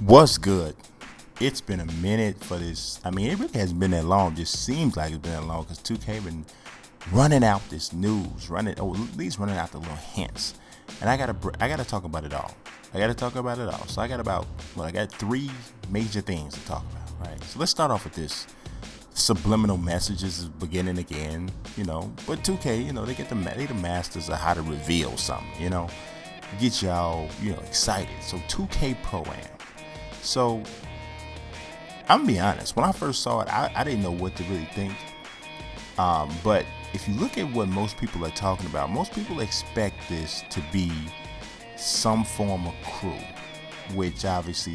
What's good? It's been a minute for this. I mean, it really hasn't been that long. It just seems like it's been that long because 2K been running out this news, or at least running out the little hints. And I gotta talk about it all. So I got three major things to talk about. Right. So let's start off with this. Subliminal messages is beginning again, But 2K, they the masters of how to reveal something, get y'all, excited. So 2K Pro-Am. So I'm gonna be honest. When I first saw it, I didn't know what to really think. But if you look at what most people are talking about, most people expect this to be some form of crew, which obviously,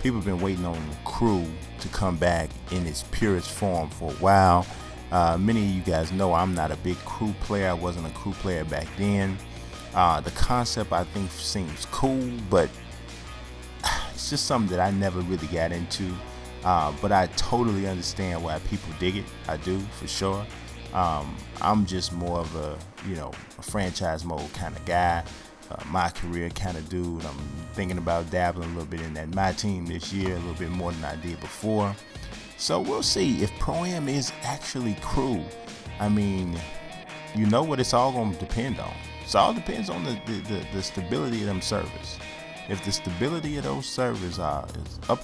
people have been waiting on crew to come back in its purest form for a while. Many of you guys know I'm not a big crew player. I wasn't a crew player back then. The concept I think seems cool, but it's just something that I never really got into. But I totally understand why people dig it. I do, for sure. I'm just more of a franchise mode kind of guy. MyCareer kind of dude. I'm thinking about dabbling a little bit in that MyTeam this year, a little bit more than I did before. So we'll see if Pro-Am is actually crew. I mean, what it's all going to depend on. It all depends on the stability of them servers. If the stability of those servers is up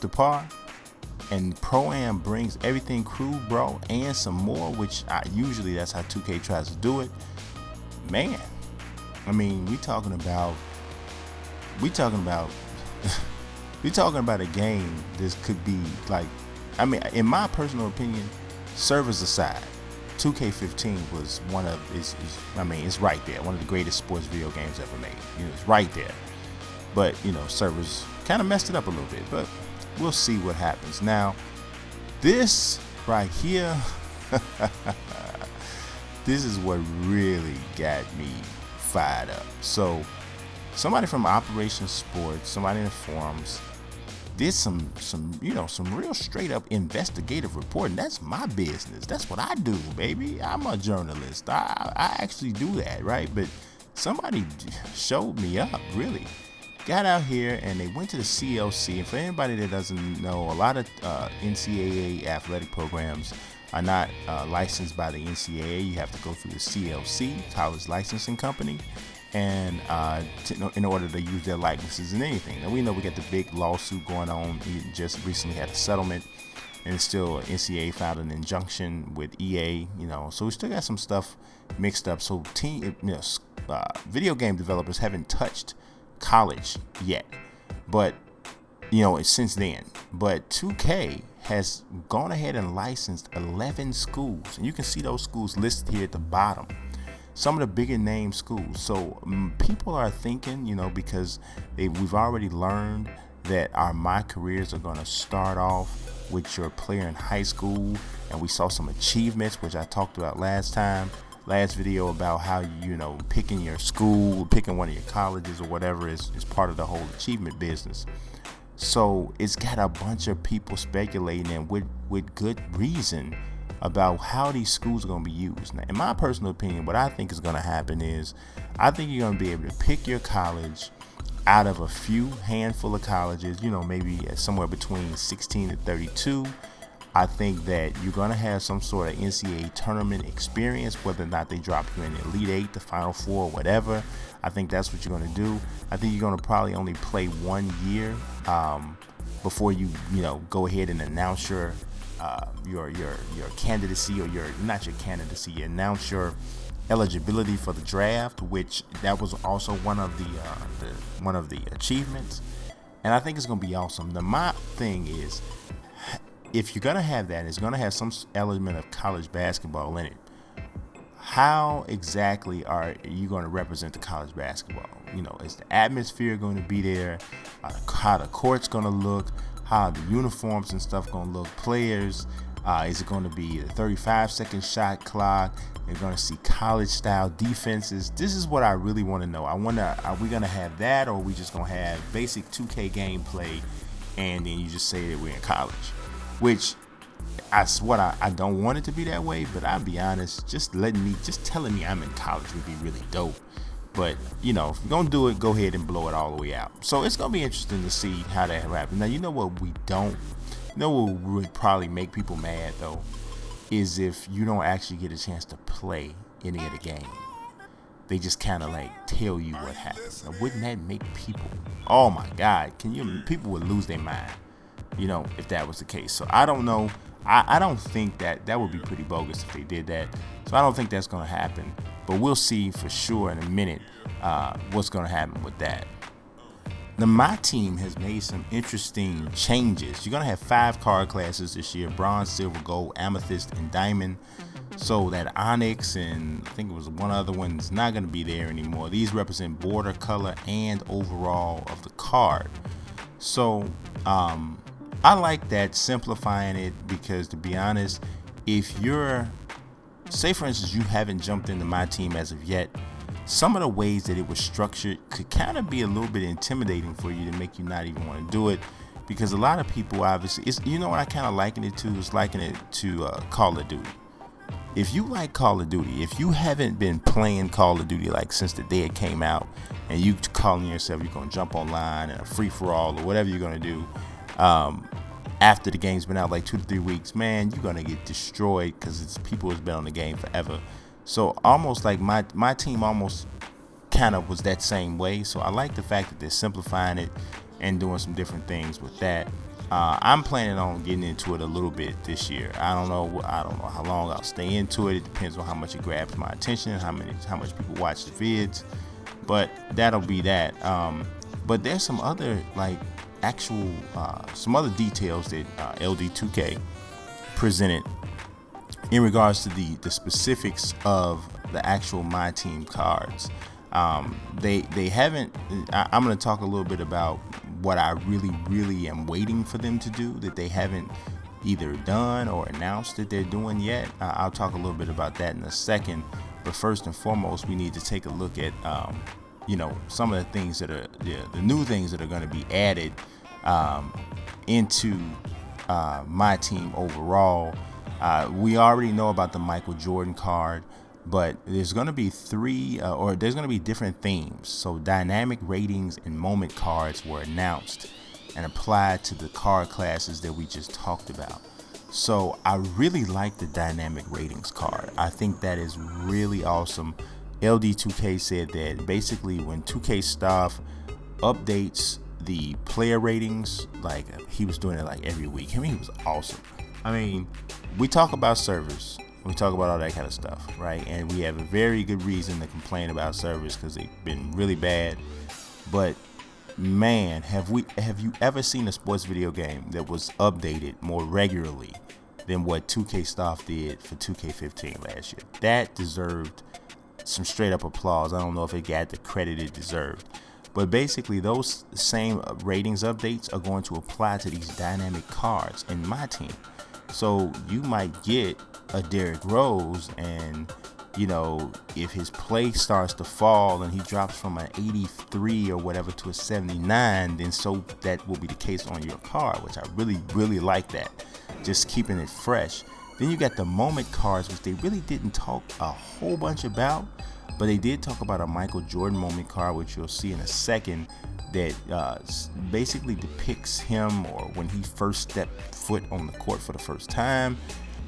to par, and Pro-Am brings everything crew, bro, and some more, which usually that's how 2K tries to do it, man. I mean, we talking about a game. This could be like, I mean, in my personal opinion, servers aside, 2K15 was one of it's right there, one of the greatest sports video games ever made. It's right there. But servers kind of messed it up a little bit. But we'll see what happens. Now, this right here, this is what really got me fired up. So somebody from Operation Sports, somebody in the forums, did some real straight up investigative reporting. That's my business. That's what I do, baby. I'm a journalist. I actually do that, right? But somebody showed me up, really. Got out here and they went to the CLC. And for anybody that doesn't know, a lot of NCAA athletic programs are not licensed by the NCAA. You have to go through the CLC, College Licensing Company, and in order to use their likeness in anything. Now we know we got the big lawsuit going on. We just recently had a settlement, and it's still NCAA filed an injunction with EA. So we still got some stuff mixed up. So video game developers haven't touched college yet, but since then. But 2K has gone ahead and licensed 11 schools, and you can see those schools listed here at the bottom. Some of the bigger name schools. So people are thinking, because we've already learned that our MyCareers are going to start off with your player in high school, and we saw some achievements, which I talked about last video, about how picking your school, picking one of your colleges or whatever is part of the whole achievement business. So it's got a bunch of people speculating, and with good reason, about how these schools are going to be used. Now, in my personal opinion, what I think is going to happen is I think you're going to be able to pick your college out of a handful of colleges, maybe somewhere between 16 to 32. I think that you're going to have some sort of NCAA tournament experience, whether or not they drop you in the Elite Eight, the Final Four, whatever. I think that's what you're going to do. I think you're going to probably only play 1 year before you go ahead and announce your candidacy, or you announce your eligibility for the draft, which that was also one of the achievements. And I think it's going to be awesome. Now, my thing is, if you're going to have that, it's going to have some element of college basketball in it. How exactly are you going to represent the college basketball? Is the atmosphere going to be there? How the court's going to look? How the uniforms and stuff going to look? Players, is it going to be a 35-second shot clock? You're going to see college-style defenses. This is what I really want to know. Are we going to have that, or are we just going to have basic 2K gameplay, and then you just say that we're in college? Which I don't want it to be that way, but I'll be honest, just telling me I'm in college would be really dope. But if you're gonna do it, go ahead and blow it all the way out. So it's gonna be interesting to see how that happens. Now, what would probably make people mad though, is if you don't actually get a chance to play any of the game. They just kind of like tell you what happened. Now, wouldn't that make people? Oh my God! People would lose their mind, if that was the case. So I don't know. I don't think that would be pretty bogus if they did that. So I don't think that's going to happen. But we'll see for sure in a minute what's going to happen with that. Now, MyTeam has made some interesting changes. You're going to have 5 card classes this year: bronze, silver, gold, amethyst, and diamond. So that onyx and I think it was one other one is not going to be there anymore. These represent border, color, and overall of the card. So I like that, simplifying it, because to be honest, if you're, say for instance, you haven't jumped into MyTeam as of yet, some of the ways that it was structured could kind of be a little bit intimidating for you to make you not even want to do it, because a lot of people obviously, what I kind of liken it to is Call of Duty. If you like Call of Duty, if you haven't been playing Call of Duty like since the day it came out, and you calling yourself you're gonna jump online and a free for all or whatever you're gonna do, after the game's been out like 2 to 3 weeks, man, you're gonna get destroyed because it's people who's been on the game forever. So almost like my team almost kind of was that same way. So I like the fact that they're simplifying it and doing some different things with that. I'm planning on getting into it a little bit this year. I don't know how long I'll stay into it. It depends on how much it grabs my attention, how much people watch the vids. But that'll be that. But there's some other some other details that LD2K presented in regards to the specifics of the actual MyTeam cards. They haven't. I'm going to talk a little bit about what I really am waiting for them to do that they haven't either done or announced that they're doing yet. I'll talk a little bit about that in a second. But first and foremost, we need to take a look at some of the things that are the new things that are going to be added into MyTeam overall. We already know about the Michael Jordan card, but there's going to be there's going to be different themes. So dynamic ratings and moment cards were announced and applied to the card classes that we just talked about. So I really like the dynamic ratings card. I think that is really awesome. LD2K said that basically when 2K staff updates the player ratings, like he was doing it like every week. I mean, it was awesome. I mean, we talk about servers. We talk about all that kind of stuff, right? And we have a very good reason to complain about servers because they've been really bad. But man, have you ever seen a sports video game that was updated more regularly than what 2K staff did for 2K15 last year? That deserved some straight up applause. I don't know if it got the credit it deserved. But basically, those same ratings updates are going to apply to these dynamic cards in MyTeam. So you might get a Derrick Rose, and if his play starts to fall and he drops from an 83 or whatever to a 79, then so that will be the case on your card, which I really like that. Just keeping it fresh. Then you got the moment cards, which they really didn't talk a whole bunch about, but they did talk about a Michael Jordan moment card, which you'll see in a second, that basically depicts him or when he first stepped foot on the court for the first time.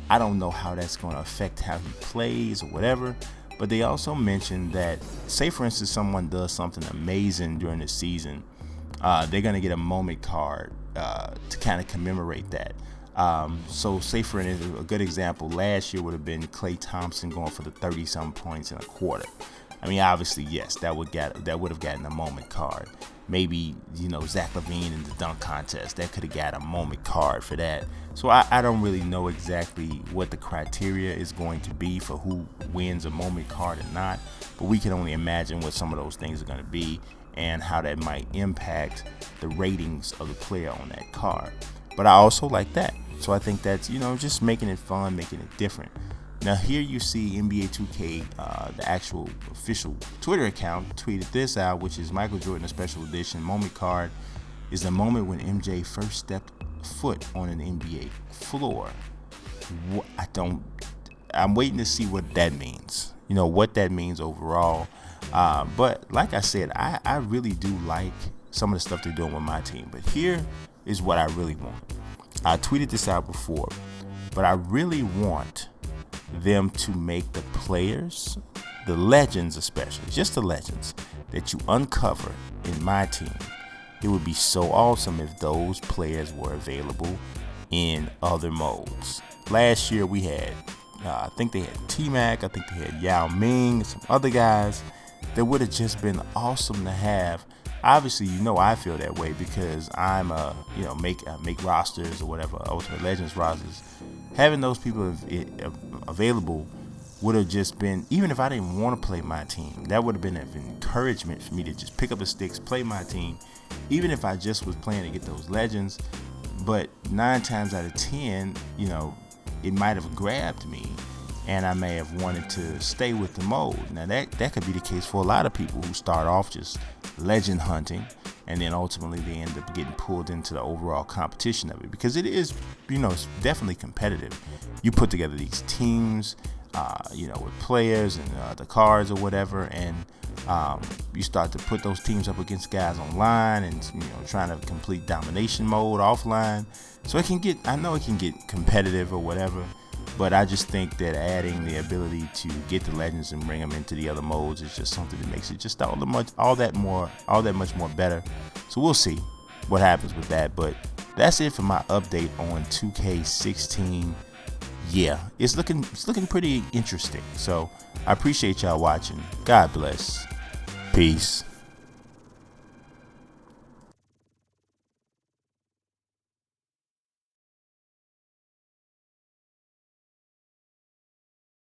I don't know how that's going to affect how he plays or whatever, but they also mentioned that, say for instance, someone does something amazing during the season, they're going to get a moment card to kind of commemorate that. So say for instance, a good example last year would have been Klay Thompson going for the 30-some points in a quarter. I mean, obviously, yes, that would have gotten a moment card. Maybe, Zach LaVine in the dunk contest, that could have got a moment card for that. So I don't really know exactly what the criteria is going to be for who wins a moment card or not, but we can only imagine what some of those things are going to be and how that might impact the ratings of the player on that card. But I also like that. So I think that's, just making it fun, making it different. Now here you see NBA 2K, the actual official Twitter account, tweeted this out, which is Michael Jordan, a special edition moment card, is the moment when MJ first stepped foot on an NBA floor. I'm waiting to see what that means. What that means overall. But like I said, I really do like some of the stuff they're doing with MyTeam. But here is what I really want. I tweeted this out before, but I really want them to make the players, the legends especially, just the legends that you uncover in MyTeam. It would be so awesome if those players were available in other modes. Last year we had, I think they had T-Mac, I think they had Yao Ming, and some other guys that would have just been awesome to have. Obviously, I feel that way because I'm make rosters or whatever, Ultimate Legends rosters. Having those people available would have just been, even if I didn't want to play MyTeam, that would have been an encouragement for me to just pick up the sticks, play MyTeam, even if I just was playing to get those legends. But 9 times out of 10, it might have grabbed me, and I may have wanted to stay with the mode. Now that could be the case for a lot of people who start off just legend hunting, and then ultimately they end up getting pulled into the overall competition of it, because it is, it's definitely competitive. You put together these teams, with players and the cards or whatever, and you start to put those teams up against guys online, and trying to complete domination mode offline. So I know it can get competitive or whatever, but I just think that adding the ability to get the legends and bring them into the other modes is just something that makes it just all that much more better. So we'll see what happens with that. But that's it for my update on 2K16. Yeah, it's looking pretty interesting. So I appreciate y'all watching. God bless. Peace.